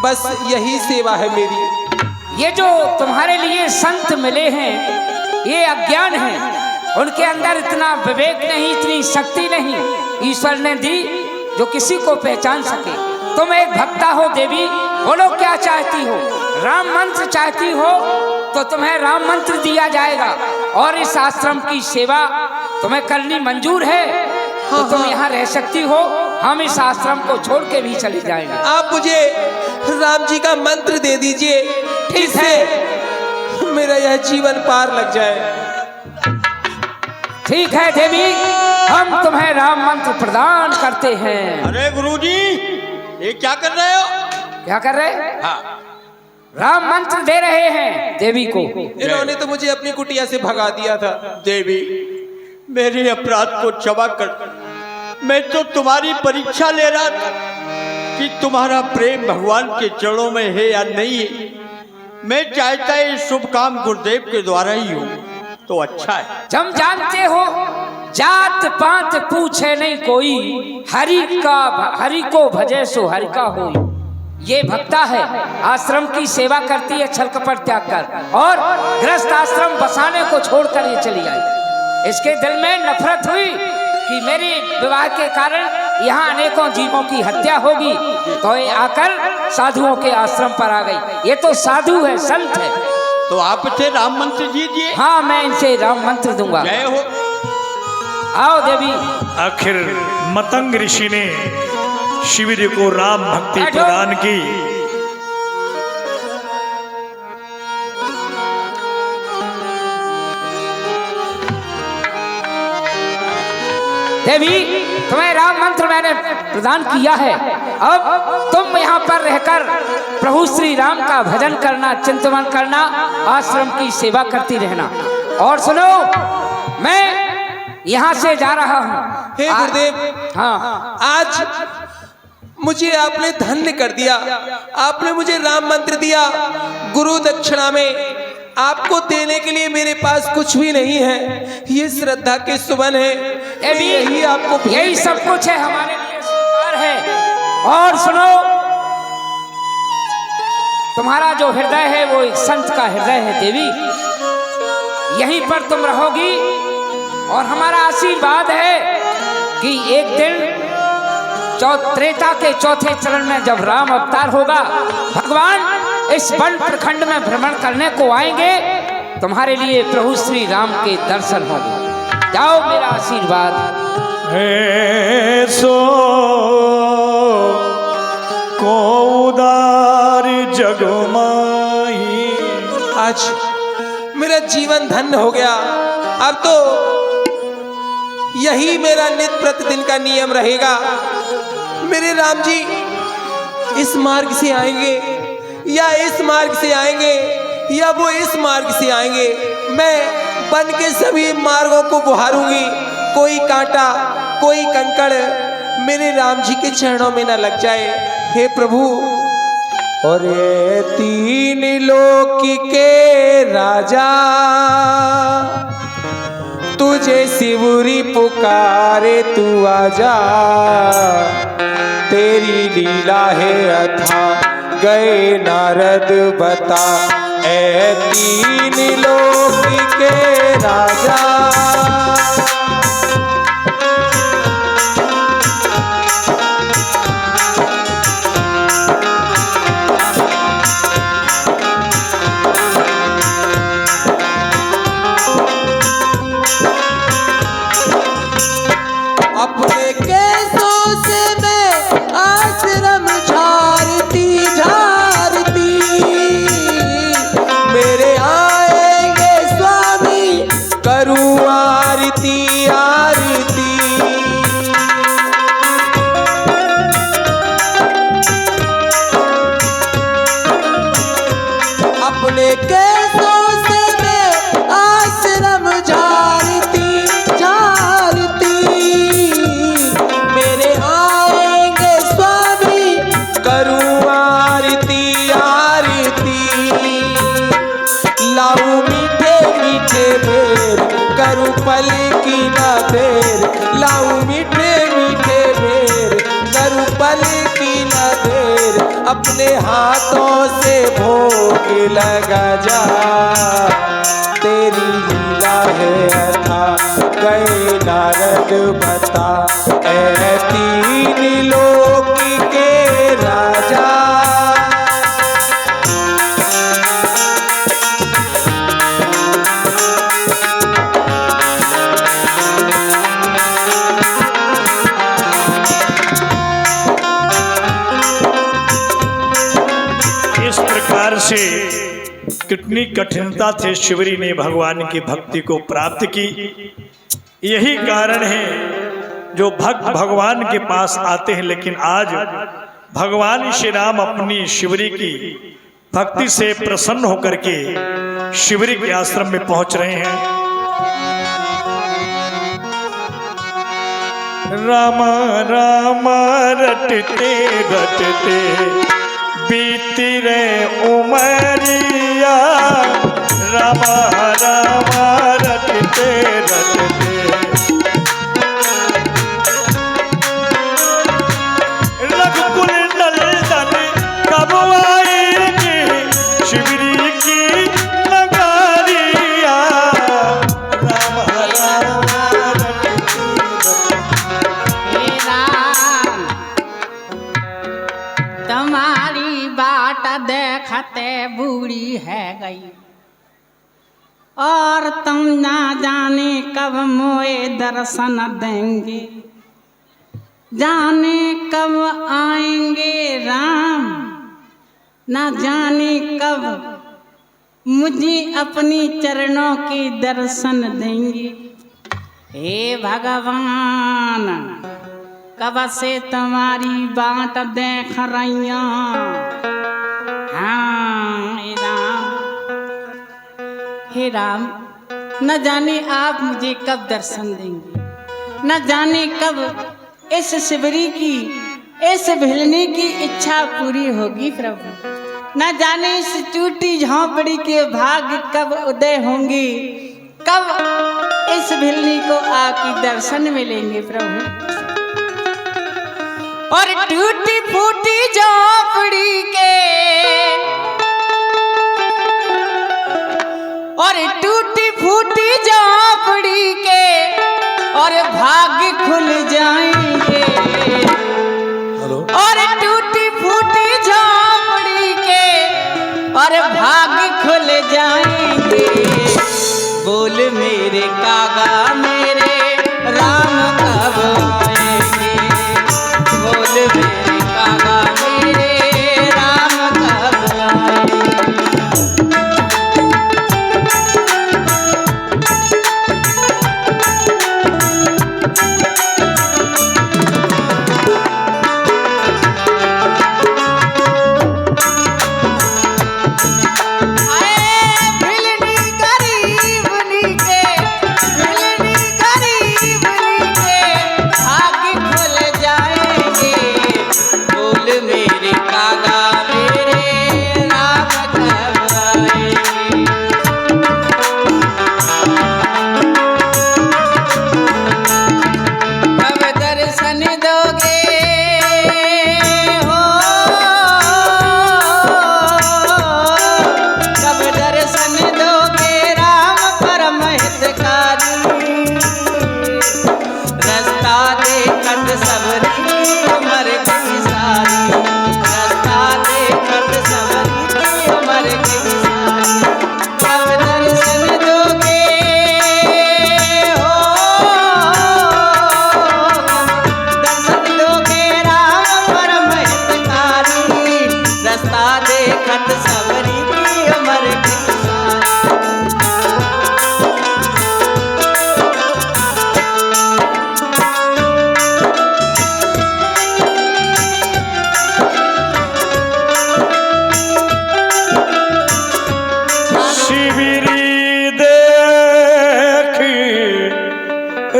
बस यही सेवा है मेरी। ये जो तुम्हारे लिए संत मिले हैं, ये अज्ञान है, उनके अंदर इतना विवेक नहीं, इतनी शक्ति नहीं ईश्वर ने दी जो किसी को पहचान सके। तुम एक भक्ता हो देवी, बोलो क्या चाहती हो? राम मंत्र चाहती हो तो तुम्हें राम मंत्र दिया जाएगा, और इस आश्रम की सेवा तुम्हें करनी मंजूर है तो तुम यहाँ रह सकती हो, हम इस आश्रम को छोड़ के भी चले जाएंगे। आप मुझे राम जी का मंत्र दे दीजिए, ठीक है, मेरा यह जीवन पार लग जाए। ठीक है देवी, हम तुम्हें राम मंत्र प्रदान करते हैं। अरे गुरुजी, ये क्या कर रहे हो? क्या कर रहे हैं? राम मंत्र दे रहे हैं देवी को। इन्होंने तो मुझे अपनी कुटिया से भगा दिया था। देवी, मेरे अपराध को क्षमा कर। मैं तो तुम्हारी परीक्षा ले रहा था कि तुम्हारा प्रेम भगवान के चरणों में है या नहीं है। मैं चाहता है शुभ काम गुरुदेव के द्वारा ही हो तो अच्छा है। तुम जानते हो, जात पात पूछे नहीं कोई, हरि को भजे सो हरि का होई। ये भक्ता है, आश्रम की सेवा करती है छल कपट त्याग कर, और गृहस्थ आश्रम बसाने को छोड़कर ये चली आई। इसके दिल में नफरत हुई कि मेरे विवाह के कारण यहाँ अनेकों जीवों की हत्या होगी, तो ये आकर साधुओं के आश्रम पर आ गई। ये तो साधु है, संत है। तो आप इसे राम मंत्र दीजिए। हाँ, मैं इनसे राम मंत्र दूंगा। जय हो। आओ देवी। आखिर मतंग ऋषि ने शिविर को राम भक्ति प्रदान की। देवी तुम्हें राम मंत्र मैंने प्रदान किया है। अब तुम यहाँ पर रहकर प्रभु श्री राम का भजन करना, चिंतन करना, आश्रम की सेवा करती रहना। और सुनो, मैं यहाँ से जा रहा हूँ। हे गुरुदेव, हाँ, आज मुझे आपने धन्य कर दिया। आपने मुझे राम मंत्र दिया। गुरु दक्षिणा में आपको देने के लिए मेरे पास कुछ भी नहीं है। ये श्रद्धा के सुमन है, यही आपको, यही सब कुछ है, हमारे लिए स्वीकार है। और सुनो, तुम्हारा जो हृदय है वो एक संत का हृदय है देवी। यहीं पर तुम रहोगी और हमारा आशीर्वाद है कि एक दिन त्रेता के चौथे चरण में जब राम अवतार होगा, भगवान इस वन प्रखंड में भ्रमण करने को आएंगे, तुम्हारे लिए प्रभु श्री राम के दर्शन होंगे। जाओ, मेरा आशीर्वाद है। सो को उदार जगमाही, आज मेरा जीवन धन्य हो गया। अब तो यही मेरा नित्य प्रतिदिन का नियम रहेगा। मेरे राम जी इस मार्ग से आएंगे या इस मार्ग से आएंगे या वो इस मार्ग से आएंगे, मैं बन के सभी मार्गों को बुहारूंगी। कोई कांटा, कोई कंकड़ मेरे राम जी के चरणों में न लग जाए। हे प्रभु, और ये तीन लोक के राजा तुझे शिवरी पुकारे, तू आजा। तेरी लीला है अथा गए नारद बता, ए तीन लोक के राजा। अपने केसों से मैं आश्रम झारती झारती, मेरे आएंगे स्वामी करूँ आरती आरती। अपने केसों से मैं आश्रम झारती झारती, मेरे आएंगे स्वामी करूँ आरती आरती। लाऊं मीठे मीठे बेर करूँ पल की ना देर, लाऊं मीठे मीठे बेर करूँ पल की ना देर। अपने हाथों से भोग लगा जा, तेरी लीला है अथा गए नारद बता, ऐ तीन लोक के राजा। इस प्रकार से कितनी कठिनता से शिवरी ने भगवान की भक्ति को प्राप्त की। यही कारण है जो भक्त भगवान के पास आते हैं, लेकिन आज भगवान श्री राम अपनी शिवरी की भक्ति से प्रसन्न होकर के शिवरी के आश्रम में पहुंच रहे हैं। राम राम रटते रटते बीती रे उमरिया, राम राम रटते रटते रघुकुल नंदन कब आएंगे शिवरी की नगरिया, राम राम रटते राम तुम्हारी बाट देखते बूढ़ी है गई, और तुम ना जाने कब मोए दर्शन देंगे, जाने कब आएंगे राम, ना जाने कब मुझे अपनी चरणों के दर्शन देंगे। हे भगवान कब से तुम्हारी बाट देख रही हाँ हे राम न जाने आप मुझे कब दर्शन देंगे, न जाने कब इस शिवरी की इस भिलने की इच्छा पूरी होगी प्रभु, न जाने इस टूटी झोंपड़ी के भाग्य कब उदय होंगे, कब इस भिलनी को आके दर्शन मिलेंगे प्रभु। और टूटी फूटी झोंपड़ी के और टूटी फूटी झोंपड़ी के और भाग्य खुल जाएंगे, और टूटी फूटी झोंपड़ी के और भाग्य खुल जाएंगे। बोल मेरे कागा मेरे राम कब आएंगे, बोल मेरे कागा मेरे राम कब आएंगे।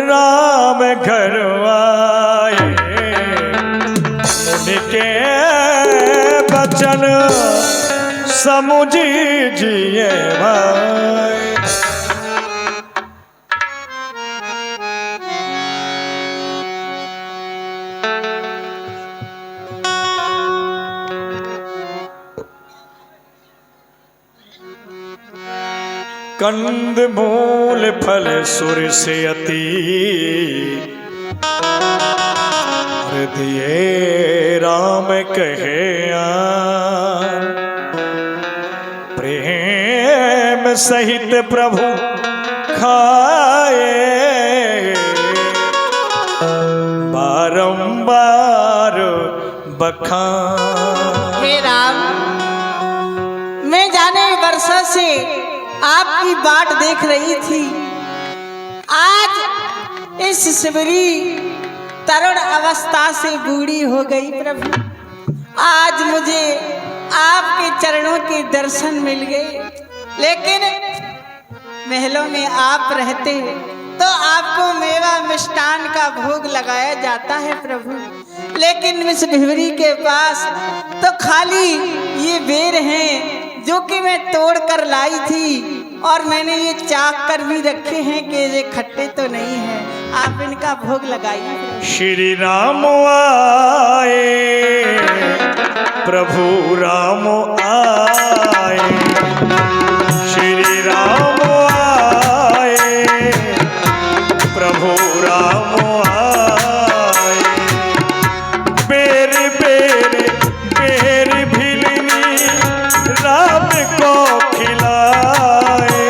राम घर आए, मुनि के बचन समुझिए भाई। कंद मूल फल सुर से अति दिए राम कहे आन। प्रेम सहित प्रभु खाए बारंबार बखान। हे राम, मैं जाने वर्षों से आपकी बाट देख रही थी। आज इस शिवरी तरुण अवस्था से बूढ़ी हो गई प्रभु। आज मुझे आपके चरणों के दर्शन मिल गए, लेकिन महलों में आप रहते तो आपको मेवा मिष्टान का भोग लगाया जाता है प्रभु, लेकिन इस भिवरी के पास तो खाली ये बेर हैं जो कि मैं तोड़ कर लाई थी, और मैंने ये चाक कर भी रखे हैं कि ये खट्टे तो नहीं हैं। आप इनका भोग लगाइए। श्री राम आए, प्रभु राम आए, श्री राम आए, प्रभु राम आए। बेर बेर बेर भिलनी राम को खिलाए,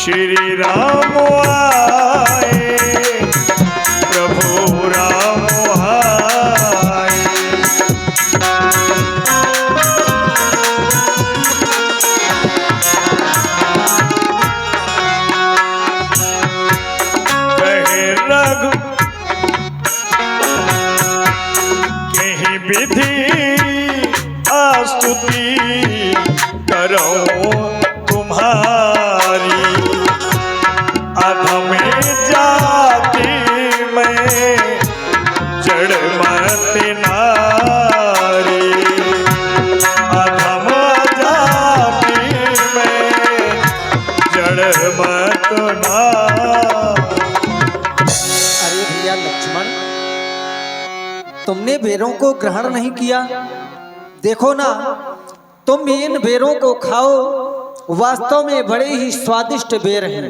श्री राम आए, प्रभु राम आए। विधि स्तुति करो तुम्हारी, अधम जाति में जड़ मत नारी, अधम जाति में जड़ मत नारी। अरे भैया लक्ष्मण, तुमने बेरों को ग्रहण नहीं किया। देखो ना, तुम इन बेरों को खाओ, वास्तव में बड़े ही स्वादिष्ट बेर हैं।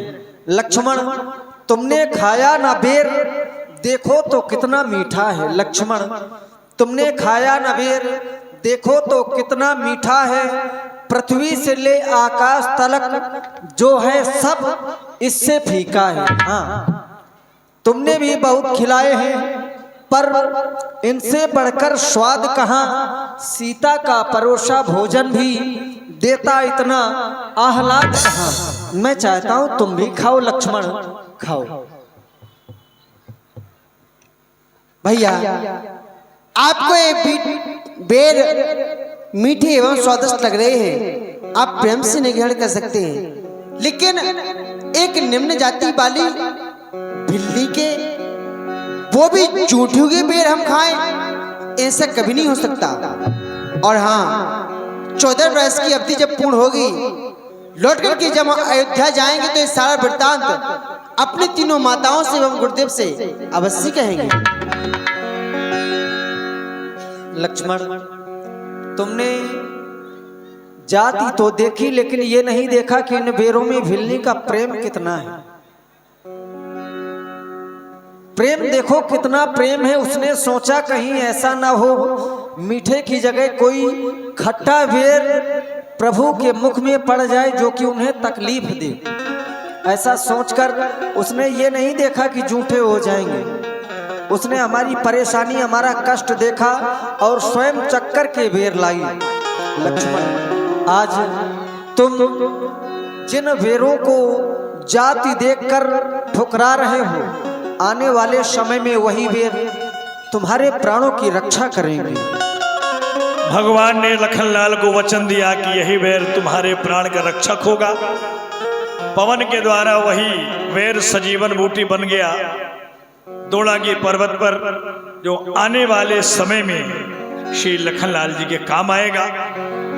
लक्ष्मण, तुमने खाया ना बेर, देखो तो कितना मीठा है। लक्ष्मण, तुमने खाया ना बेर, देखो तो कितना मीठा है। पृथ्वी से ले आकाश तलक जो है सब इससे फीका है। हाँ, तुमने भी बहुत खिलाए हैं, पर इनसे बढ़कर स्वाद कहाँ। सीता का परोसा भोजन भी देता इतना आह्लाद कहाँ। मैं चाहता हूं तुम भी खाओ लक्ष्मण, खाओ। भैया, आपको ये बेर मीठे एवं स्वादिष्ट लग रहे हैं, आप प्रेम से नहीं ग्रहण कर सकते हैं, लेकिन एक निम्न जाति वाली बिल्ली के वो भी चूठियों के बेर हम खाएं, ऐसा कभी नहीं हो सकता। और हाँ, 14 वर्ष की अवधि जब पूर्ण होगी, लौट करके जब अयोध्या जाएंगे तो ये सारा वृत्तांत अपनी तीनों माताओं से एवं गुरुदेव से अवश्य कहेंगे। लक्ष्मण, तुमने जाति तो देखी, लेकिन ये नहीं देखा कि इन बेरों में भिल्ली का प्रेम कितना है। प्रेम देखो कितना प्रेम है। उसने सोचा कहीं ऐसा ना हो मीठे की जगह कोई खट्टा बेर प्रभु के मुख में पड़ जाए जो कि उन्हें तकलीफ दे। ऐसा सोचकर उसने ये नहीं देखा कि जूठे हो जाएंगे। उसने हमारी परेशानी, हमारा कष्ट देखा और स्वयं चक्कर के बेर लाई। लक्ष्मण, आज तुम जिन बेरों को जाति देखकर ठुकरा रहे हो, आने वाले समय में वही बेर तुम्हारे प्राणों की रक्षा करेंगे। भगवान ने लखनलाल को वचन दिया कि यही बेर तुम्हारे प्राण का रक्षक होगा। पवन के द्वारा वही बेर सजीवन बूटी बन गया दोड़ागी पर्वत पर, जो आने वाले समय में श्री लखनलाल जी के काम आएगा।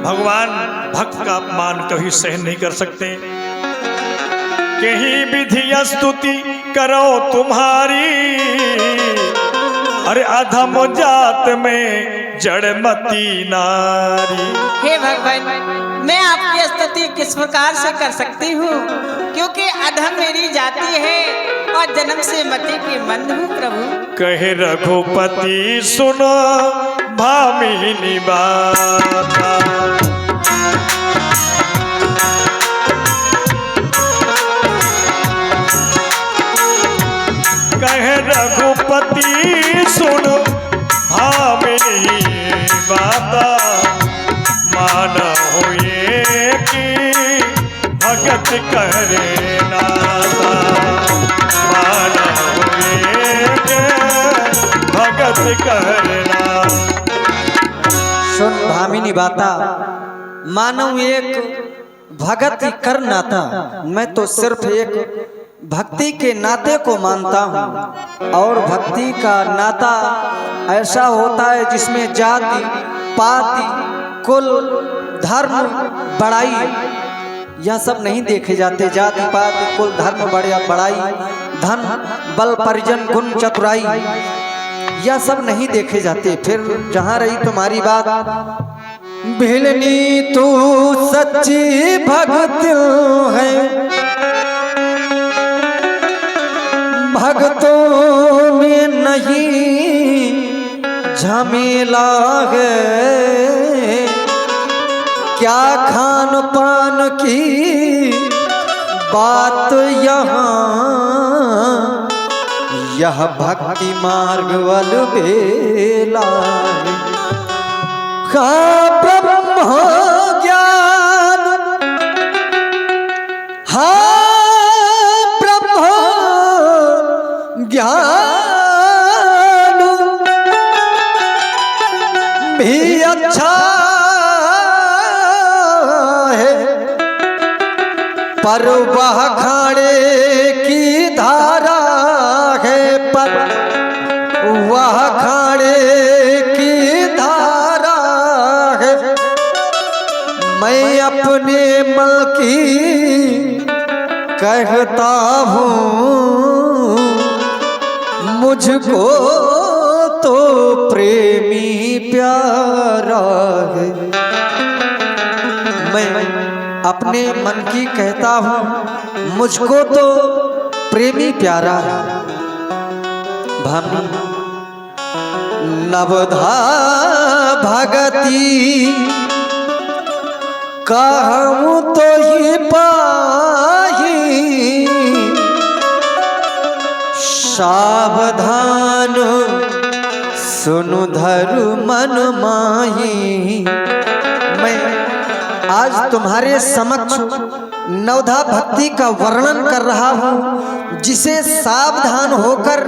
भगवान भक्त का अपमान कभी सहन नहीं कर सकते। कहीं विधि स्तुति करो तुम्हारी, अरे अधम जात में जड़मती नारी। हे भगवान, मैं आपकी स्तुति किस प्रकार से कर सकती हूँ, क्योंकि अधम मेरी जाति है और जन्म से मति की मंद हूँ प्रभु। कहे रघुपति सुनो भामिनी बाता, कहे रघुपति सुनो भामिनी बाता, मान हुए कि भगत करे नाता, मान हुए कि भगत करना। सुन भामिनी बाता, मानव एक भगत कर नाता। मैं तो सिर्फ एक भक्ति के नाते को मानता हूँ, और भक्ति का नाता ऐसा होता है जिसमें जाति पाति कुल धर्म बड़ाई यह सब नहीं देखे जाते। जाति पाति कुल धर्म बड़ाई धन बल परिजन गुण चतुराई यह सब नहीं देखे जाते। फिर जहाँ रही तुम्हारी बात, भिलनी तू सच्ची भक्त है, भक्तों में नहीं झमेला है। क्या खान पान की बात यहाँ, यह भक्ति मार्ग वल बेला है। का ब्रह्म ज्ञान, ज्ञान भी अच्छा है, पर वह खाने की धारा है, पर वह खाने की धारा है। मैं अपने मन की कहता हूँ, मुझको तो प्रेमी प्यारा है। मैं अपने मन की कहता हूँ, मुझको तो प्रेमी प्यारा है। भामी नवधा भगती कहूँ तो ही पाही, सावधान सुनु धरु मन माही। मैं आज तुम्हारे समक्ष नवधा भक्ति का वर्णन कर रहा हूँ, जिसे सावधान होकर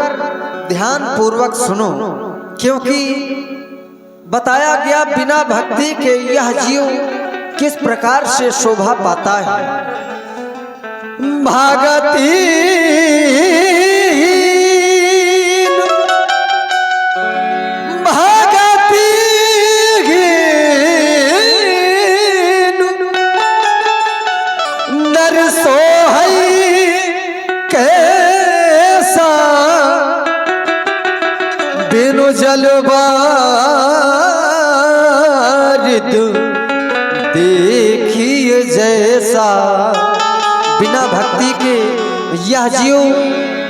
ध्यान पूर्वक सुनो, क्योंकि बताया गया बिना भक्ति के यह जीव किस प्रकार से शोभा पाता है। भागती बिनु जलवारिद देखिए जैसा। बिना भक्ति के यह जीव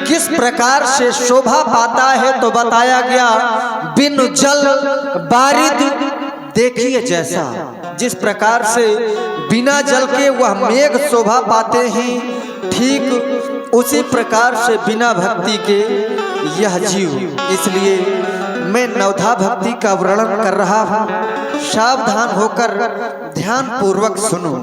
किस प्रकार से शोभा पाता है, तो बताया गया बिनु जल बारिद देखिए जैसा। जिस प्रकार से बिना जल के वह मेघ शोभा पाते हैं, ठीक उसी प्रकार से बिना भक्ति के यह जीव। इसलिए मैं नवधा भक्ति का वर्णन कर रहा हूँ, सावधान होकर ध्यान पूर्वक सुनो।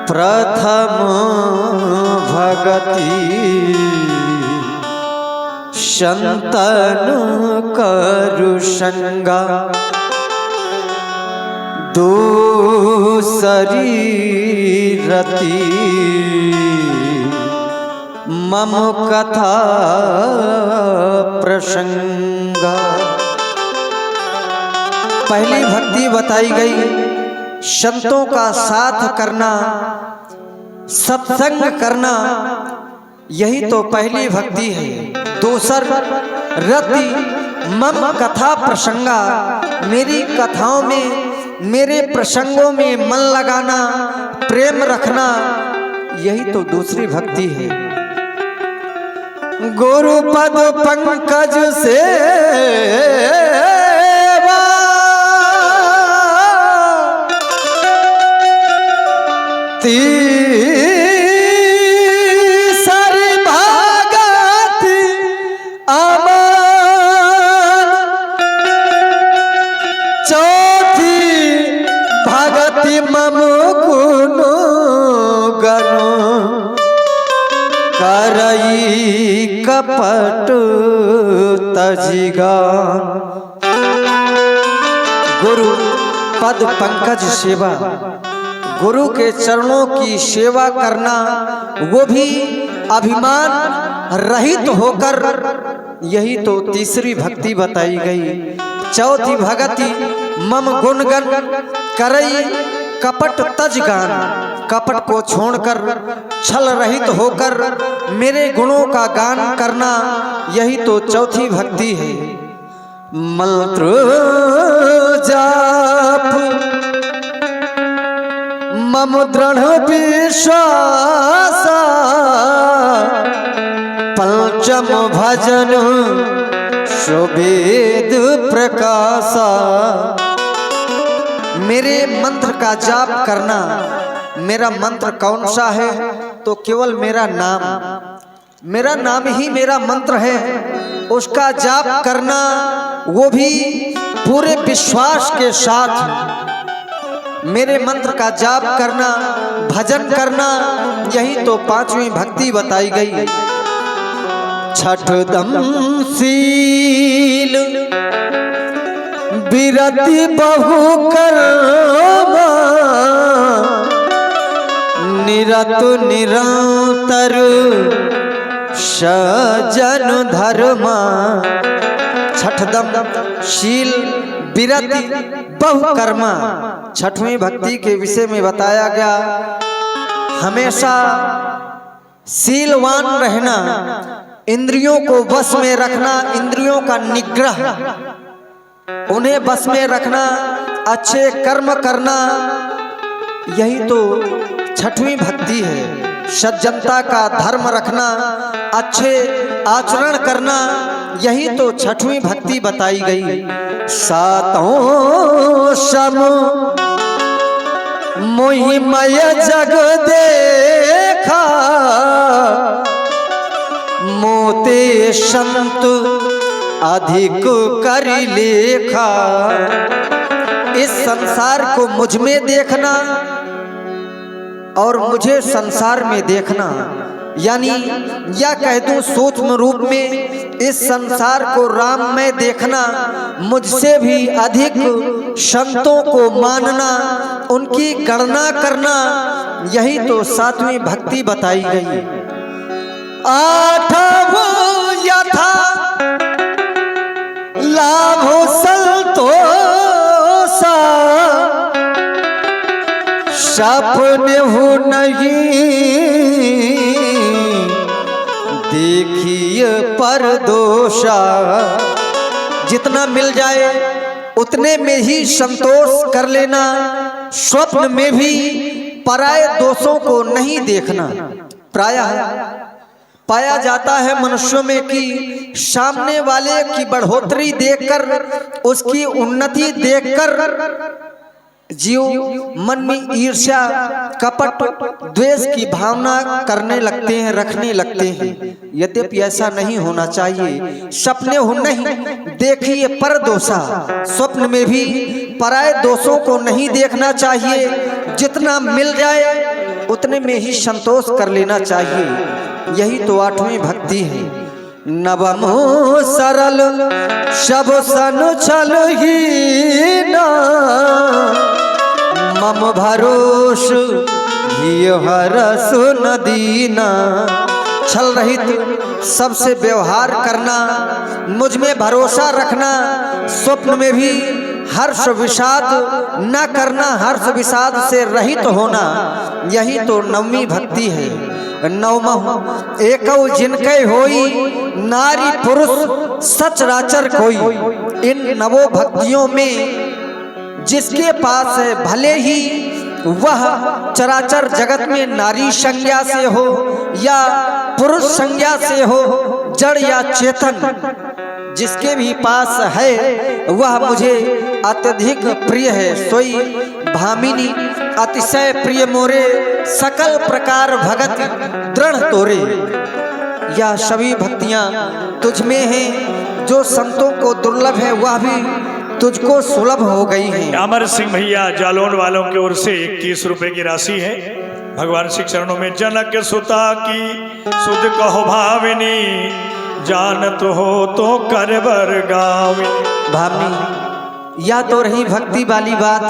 प्रथम भगति संतन करु संगा, दूसरी रति मम कथा प्रसंगा। पहली भक्ति बताई गई संतों का साथ करना, सत्संग करना, यही तो पहली भक्ति है। दूसर रति मम कथा प्रसंगा, मेरी कथाओं में, मेरे प्रसंगों में मन लगाना, प्रेम रखना, यही तो दूसरी भक्ति है। गुरु पद पंकज से तीसरी भगत अमन, चौथी भगति मम गुण गनु, करई कपट तजिगान। गुरु पद पंकज सेवा, गुरु के चरणों की सेवा करना, वो भी अभिमान रहित होकर, यही तो तीसरी भक्ति बताई गई। चौथी भगति मम गुणगन, करई कपट तजगान, कपट को छोड़कर छल रहित होकर मेरे गुणों का गान करना, यही तो चौथी भक्ति है। मंत्र जाप मम दृढ़ विश्वास, पंचम भजन सुवेद प्रकाशा। मेरे मंत्र का जाप करना, मेरा मंत्र कौन सा है, तो केवल मेरा नाम ही मेरा मंत्र है। उसका जाप करना, वो भी पूरे विश्वास के साथ। मेरे मंत्र का जाप करना, भजन करना, यही तो पांचवी भक्ति बताई गई। छठदम शील बिरति बहु कर्मा निरत निरंतर सजन धर्मा। छठदम शील बिरति बहु कर्मा, छठवीं भक्ति के विषय में बताया गया हमेशा शीलवान रहना, इंद्रियों को वश में रखना, इंद्रियों का निग्रह, उन्हें बस में रखना, अच्छे कर्म करना, यही तो छठवीं भक्ति है। सज्जनता का धर्म रखना, अच्छे आचरण करना, यही तो छठवीं भक्ति बताई गई। सातों सम मोहिमय जग देखा, मोते संत अधिक कर लेखा। इस संसार को मुझ में देखना और मुझे संसार में देखना, यानी या कह दूं सूक्ष्म रूप में इस संसार को राम में देखना, मुझसे भी अधिक संतों को मानना, उनकी गणना करना, यही तो सातवीं भक्ति बताई गई। आठवो यथा लाभो संतोषा, सपने हो नहीं देखिए पर दोषा। जितना मिल जाए उतने में ही संतोष कर लेना, स्वप्न में भी पराये दोषों को नहीं देखना। प्रायः पाया जाता है मनुष्यों में कि सामने वाले की बढ़ोतरी देखकर, उसकी उन्नति देखकर जीव मन में ईर्ष्या, कपट, द्वेष की भावना करने लगते हैं, रखने लगते हैं। यद्यपि ऐसा नहीं होना चाहिए। सपने हो नहीं देखिए पर दोषा, स्वप्न में भी पराये दोषों को नहीं देखना चाहिए। जितना मिल जाए उतने में ही संतोष कर लेना चाहिए। यही तो आठवीं भक्ति है। नवमो सरल सब सन छल ही ना, मम भरोस हरस नदीना। छल रहित सबसे व्यवहार करना, मुझ में भरोसा रखना, स्वप्न में भी हर्ष विषाद न करना, हर्ष विषाद से रहित होना, यही तो नवमी भक्ति है। नवम एकौ जिनके होई, नारी पुरुष सचराचर कोई। इन नवो भक्तियों में जिसके पास है, भले ही वह चराचर जगत में नारी संज्ञा से हो या पुरुष संज्ञा से हो, जड़ या चेतन, जिसके भी पास है वह मुझे अत्यधिक प्रिय है। सोई भामिनी अतिशय प्रिय मोरे, सकल प्रकार भगत दृढ़ तोरे। यह सभी भक्तियां तुझ में हैं, जो संतों को दुर्लभ है वह भी तुझको सुलभ हो गई है। अमर सिंह भैया जालौन वालों की ओर से 21 रुपए की राशि है। भगवान श्री चरणों में। जनक सुता की सुध कहो भाविनी, जानत हो तो करबर गावी। भामी, या तो रही भक्ति वाली बात।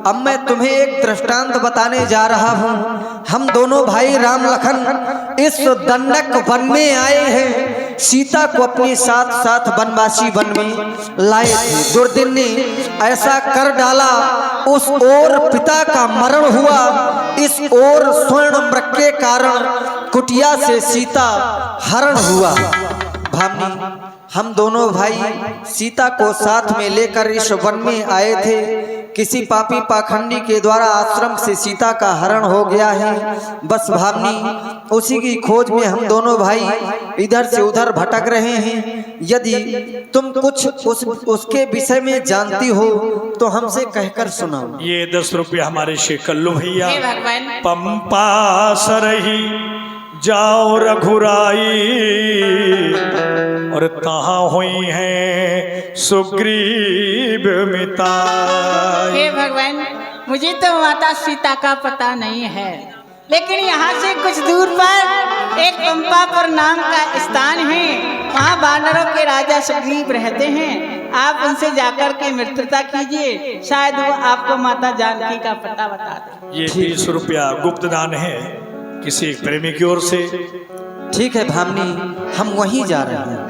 अब मैं तुम्हें एक दृष्टांत बताने जा रहा हूँ। हम दोनों भाई राम लखन इस दंडक वन में आए हैं। सीता को अपने साथ साथ वनवासी वन में लाए थे। दुर्दिन ने ऐसा कर डाला, उस ओर पिता का मरण हुआ, इस ओर स्वर्ण मृग के कारण कुटिया से सीता हरण हुआ। भामी, हम दोनों भाई सीता को साथ में लेकर इस वन में आए थे। किसी पापी पाखंडी के द्वारा आश्रम से सीता का हरण हो गया है। बस भावनी, उसी की खोज में हम दोनों भाई इधर से उधर भटक रहे हैं। यदि तुम कुछ उसके विषय में जानती हो तो हमसे कहकर सुनाओ। ये 10 रुपया हमारे शेख कल्लू भैया। हे भगवान। पंपा सरही जाओ रघुराई, और तहाँ हुई है सुग्रीव मिताई। हे भगवान, मुझे तो माता सीता का पता नहीं है, लेकिन यहाँ से कुछ दूर पर एक पंपापुर नाम का स्थान है, वहाँ वानरों के राजा सुग्रीव रहते हैं। आप उनसे जाकर के मित्रता कीजिए, शायद वो आपको माता जानकी का पता बता दे। ये 20 रुपया गुप्त दान है किसी प्रेमी की ओर से। ठीक है भामनी, हम वहीं जा रहे हैं।